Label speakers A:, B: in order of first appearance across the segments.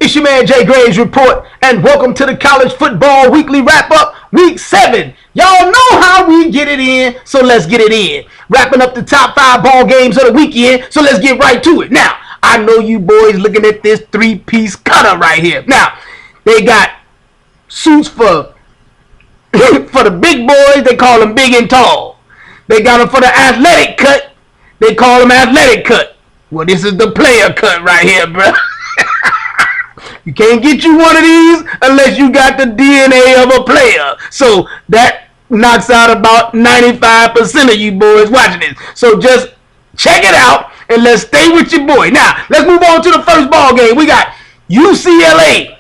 A: It's your man Jay Graves Report, and welcome to the College Football Weekly Wrap-Up, Week 7. Y'all know how we get it in, so let's get it in. Wrapping up the top 5 ball games of the weekend, so let's get right to it. Now, I know you boys looking at this 3-piece cutter right here. Now, they got suits for the big boys, they call them big and tall. They got them for the athletic cut, they call them athletic cut. Well, this is the player cut right here, bro. You can't get you one of these unless you got the DNA of a player. So that knocks out about 95% of you boys watching this. So just check it out and let's stay with your boy. Now, let's move on to the first ball game. We got UCLA,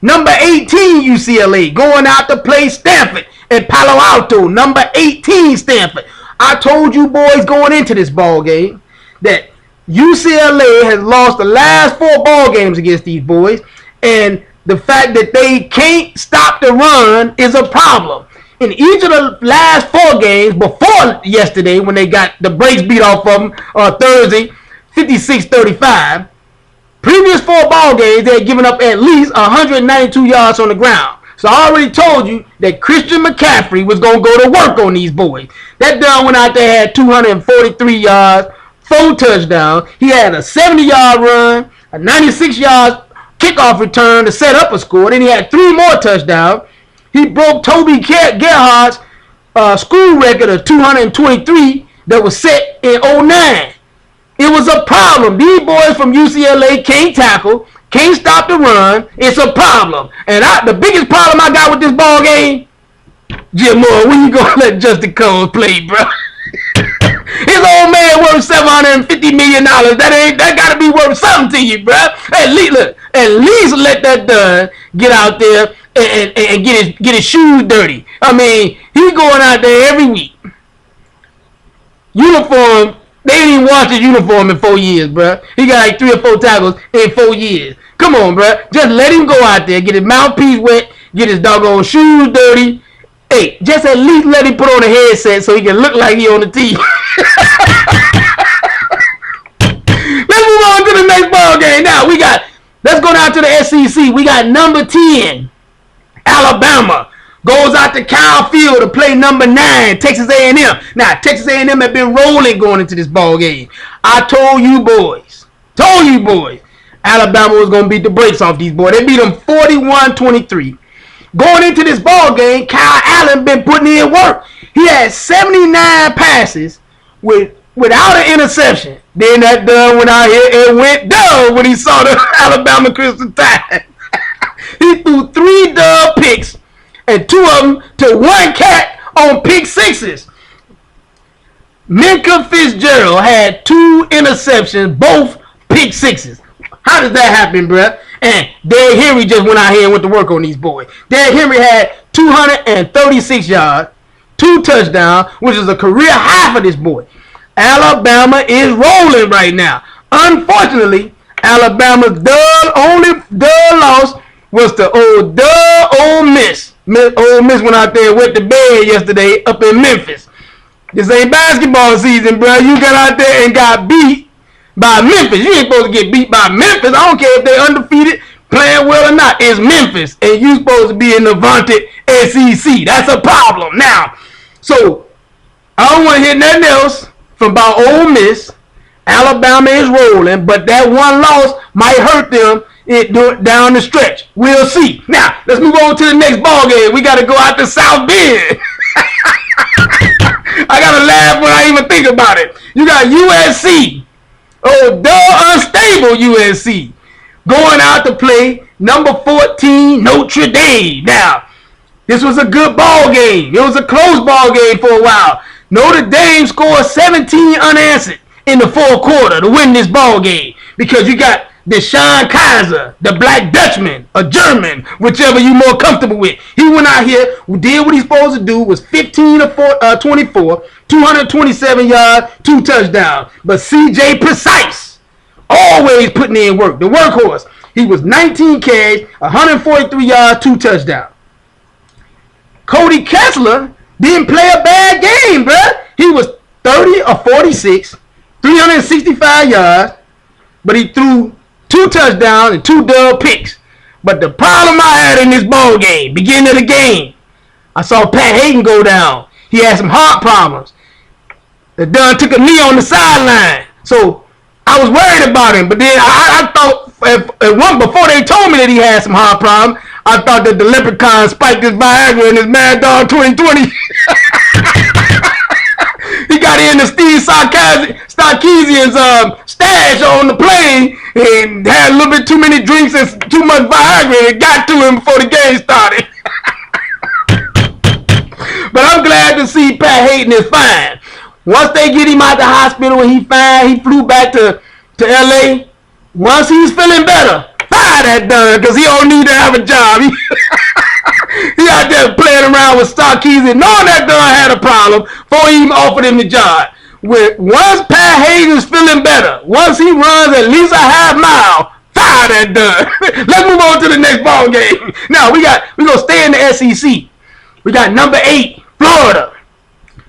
A: number 18 UCLA, going out to play Stanford at Palo Alto, number 18 Stanford. I told you boys going into this ball game that UCLA has lost the last 4 ball games against these boys, and the fact that they can't stop the run is a problem. In each of the last 4 games before yesterday, when they got the brakes beat off of them on Thursday, 56-35, previous 4 ball games, they had given up at least 192 yards on the ground. So I already told you that Christian McCaffrey was going to go to work on these boys. That done went out there, had 243 yards, 4 touchdowns. He had a 70-yard run, a 96-yard kickoff return to set up a score. Then he had 3 more touchdowns. He broke Toby Gerhardt's school record of 223 that was set in 09. It was a problem. These boys from UCLA can't tackle, can't stop the run. It's a problem. And the biggest problem I got with this ball game, Jim Moore, when you gonna let Justin Combs play, bro? His old man worth $750 million. That gotta be worth something to you, bro. At least let that done get out there and get his shoes dirty. I mean, he going out there every week. Uniform, they didn't even wash his uniform in 4 years, bro. He got like 3 or 4 tackles in 4 years. Come on, bro. Just let him go out there, get his mouthpiece wet, get his doggone shoes dirty. Hey, just at least let him put on a headset so he can look like he on the team. Let's move on to the next ball game. Now, let's go down to the SEC. We got number 10, Alabama, goes out to Kyle Field to play number 9, Texas A&M. Now, Texas A&M have been rolling going into this ball game. I told you boys, Alabama was going to beat the brakes off these boys. They beat them 41-23. Going into this ball game, Kyle Allen been putting in work. He had 79 passes without an interception. Then that done went out here and went down when he saw the Alabama Crimson Tide. He threw 3 dub picks and 2 of them to 1 cat on pick 6s. Minka Fitzgerald had 2 interceptions, both pick 6s. How does that happen, bruh? And Derrick Henry just went out here and went to work on these boys. Derrick Henry had 236 yards, 2 touchdowns, which is a career high for this boy. Alabama is rolling right now. Unfortunately, Alabama's only loss was to Ole Miss. Ole Miss went out there and went to bed yesterday up in Memphis. This ain't basketball season, bro. You got out there and got beat by Memphis. You ain't supposed to get beat by Memphis. I don't care if they undefeated, playing well or not. It's Memphis, and you supposed to be in the vaunted SEC. That's a problem. Now, so I don't want to hear nothing else from about Ole Miss. Alabama is rolling, but that one loss might hurt them down the stretch. We'll see. Now, let's move on to the next ball game. We got to go out to South Bend. I got to laugh when I even think about it. You got USC. Oh, unstable USC going out to play number 14 Notre Dame. Now, this was a good ball game. It was a close ball game for a while. Notre Dame scored 17 unanswered in the 4th quarter to win this ball game because you got Deshaun Kaiser, the Black Dutchman, a German, whichever you more comfortable with. He went out here, did what he's supposed to do, was 15 of 24, 227 yards, 2 touchdowns. But CJ Precise, always putting in work. The workhorse. He was 19 carries, 143 yards, 2 touchdowns. Cody Kessler didn't play a bad game, bruh. He was 30 of 46, 365 yards, but he threw 2 touchdowns and 2 dub picks. But the problem I had in this ball game, beginning of the game, I saw Pat Hayden go down. He had some heart problems. The Dunn took a knee on the sideline. So I was worried about him. But then I thought, before they told me that he had some heart problems, I thought that the leprechaun spiked his Viagra in his Mad Dog 2020. He got in the Steve Sarkisian's stash on the plane and had a little bit too many drinks and too much Viagra, and it got to him before the game started. But I'm glad to see Pat Hayden is fine. Once they get him out the hospital and he fine, he flew back to LA. Once he's feeling better, fire that Dunn, because he don't need to have a job. He out there playing around with Sarkisian, knowing that Dunn had a problem before he even offered him the job. Once Pat Hayden is feeling better, once he runs at least a half mile, fire that Dunn. Let's move on to the next ball game. Now we're gonna stay in the SEC. We got number 8, Florida,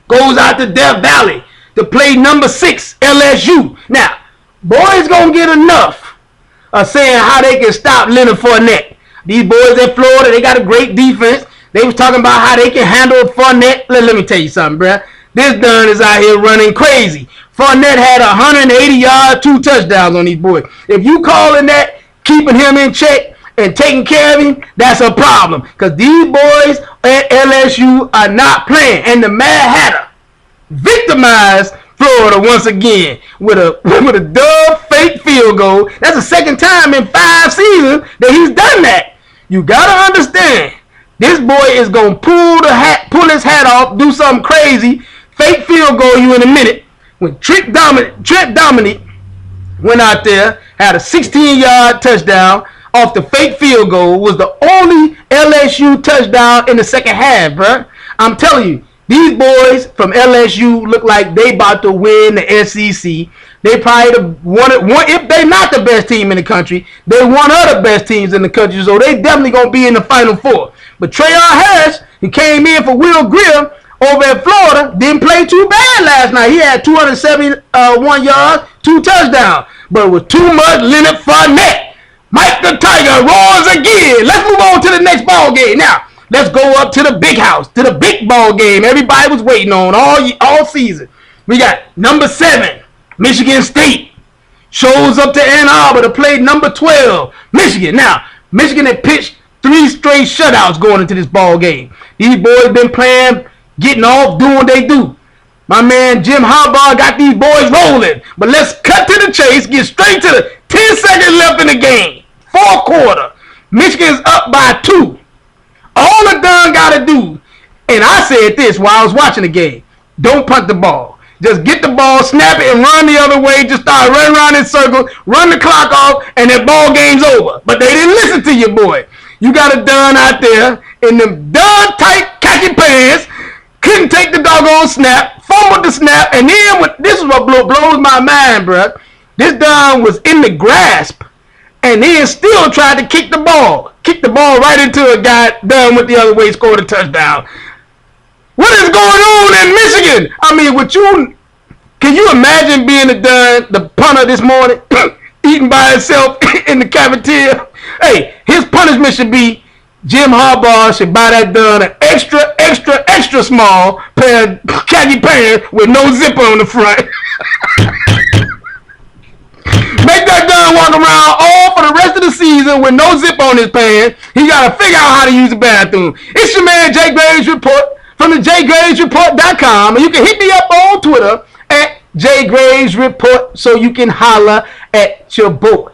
A: goes out to Death Valley to play number 6, LSU. Now, boys gonna get enough of saying how they can stop Leonard Fournette. These boys in Florida, they got a great defense. They was talking about how they can handle Fournette. Let me tell you something, bruh. This Dunn is out here running crazy. Fournette had 180 yards, 2 touchdowns on these boys. If you calling that keeping him in check and taking care of him, that's a problem. Because these boys at LSU are not playing. And the Mad Hatter victimized Florida once again with a dub fake field goal. That's the second time in 5 seasons that he's done that. You gotta understand, this boy is gonna pull his hat off, do something crazy, fake field goal you in a minute. When Trent Dominic went out there, had a 16-yard touchdown off the fake field goal, was the only LSU touchdown in the second half, bruh. I'm telling you, these boys from LSU look like they about to win the SEC. They probably if they not the best team in the country, they one of the best teams in the country, so they definitely going to be in the Final Four. But Trayon Harris, he came in for Will Grier over at Florida, didn't play too bad last night. He had 271 yards, 2 touchdowns, but with too much Leonard Fournette. Mike the Tiger roars again. Let's move on to the next ball game. Now, let's go up to the big house, to the big ball game everybody was waiting on all season. We got number 7, Michigan State, shows up to Ann Arbor to play number 12, Michigan. Now, Michigan had pitched 3 straight shutouts going into this ball game. These boys been playing, getting off, doing what they do. My man Jim Harbaugh got these boys rolling. But let's cut to the chase, get straight to the 10 seconds left in the game. 4th quarter. Michigan's up by 2. All the Dunn got to do, and I said this while I was watching the game, don't punt the ball. Just get the ball, snap it, and run the other way. Just start running around in circles, run the clock off, and that ball game's over. But they didn't listen to you, boy. You got a Dunn out there in them Dunn tight khaki pants, couldn't take the doggone snap, fumbled the snap, and then this is what blows my mind, bro. This Dunn was in the grasp, and then still tried to kick the ball. Kicked the ball right into a guy, Dunn went the other way, scored a touchdown. What is going on in Michigan? I mean, can you imagine being the punter this morning, eating by himself in the cafeteria? Hey, his punishment should be Jim Harbaugh should buy that Dunn an extra small pair of khaki pants with no zipper on the front. Make that Dunn walk around all for the rest of the season with no zip on his pants. He got to figure out how to use the bathroom. It's your man, Jay Graves Report, from TheJayGravesReport.com. And you can hit me up on Twitter at JayGravesReport so you can holler at your boy.